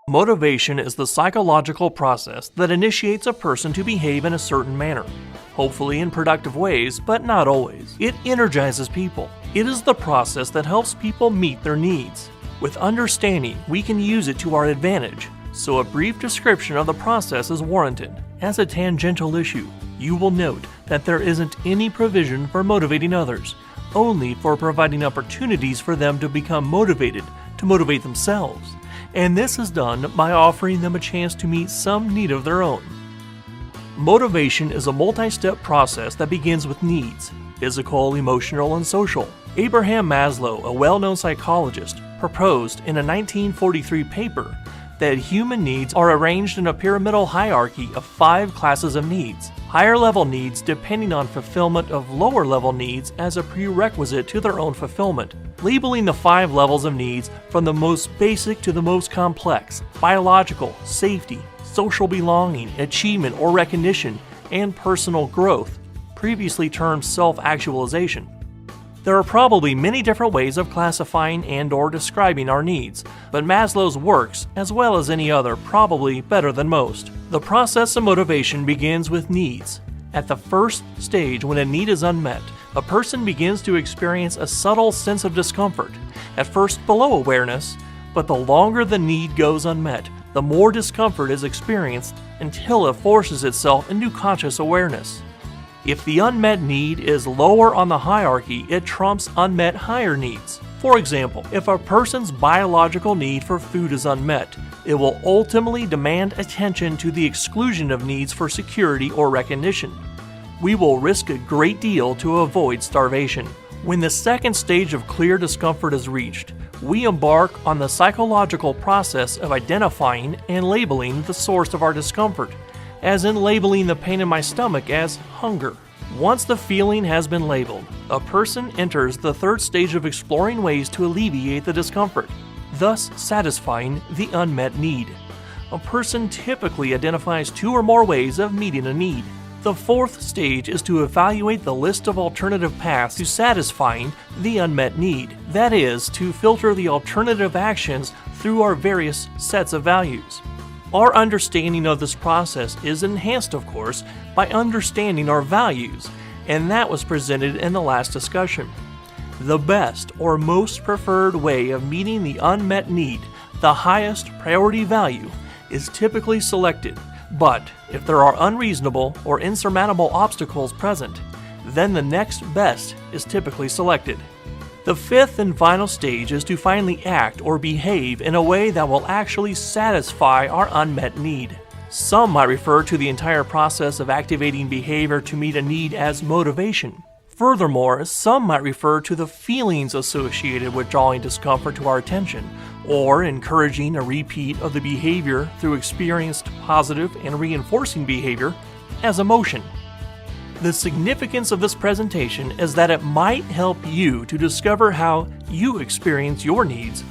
Motivation is the psychological process that initiates a person to behave in a certain manner, hopefully in productive ways, but not always. It energizes people. It is the process that helps people meet their needs. With understanding, we can use it to our advantage, so a brief description of the process is warranted. As a tangential issue, you will note that there isn't any provision for motivating others, only for providing opportunities for them to become motivated to motivate themselves. And this is done by offering them a chance to meet some need of their own. Motivation is a multi-step process that begins with needs: physical, emotional, and social. Abraham Maslow, a well-known psychologist, proposed in a 1943 paper that human needs are arranged in a pyramidal hierarchy of 5 classes of needs. Higher level needs depending on fulfillment of lower level needs as a prerequisite to their own fulfillment, labeling the 5 levels of needs from the most basic to the most complex: biological, safety, social belonging, achievement or recognition, and personal growth, previously termed self-actualization. There are probably many different ways of classifying and/or describing our needs, but Maslow's works, as well as any other, probably better than most. The process of motivation begins with needs. At the first stage, when a need is unmet, a person begins to experience a subtle sense of discomfort, at first below awareness, but the longer the need goes unmet, the more discomfort is experienced until it forces itself into conscious awareness. If the unmet need is lower on the hierarchy, it trumps unmet higher needs. For example, if a person's biological need for food is unmet, it will ultimately demand attention to the exclusion of needs for security or recognition. We will risk a great deal to avoid starvation. When the second stage of clear discomfort is reached, we embark on the psychological process of identifying and labeling the source of our discomfort, as in labeling the pain in my stomach as hunger. Once the feeling has been labeled, a person enters the third stage of exploring ways to alleviate the discomfort, thus satisfying the unmet need. A person typically identifies 2 or more ways of meeting a need. The fourth stage is to evaluate the list of alternative paths to satisfying the unmet need. That is, to filter the alternative actions through our various sets of values. Our understanding of this process is enhanced, of course, by understanding our values, and that was presented in the last discussion. The best or most preferred way of meeting the unmet need, the highest priority value, is typically selected, but if there are unreasonable or insurmountable obstacles present, then the next best is typically selected. The fifth and final stage is to finally act or behave in a way that will actually satisfy our unmet need. Some might refer to the entire process of activating behavior to meet a need as motivation. Furthermore, some might refer to the feelings associated with drawing discomfort to our attention, or encouraging a repeat of the behavior through experienced positive and reinforcing behavior as emotion. The significance of this presentation is that it might help you to discover how you experience your needs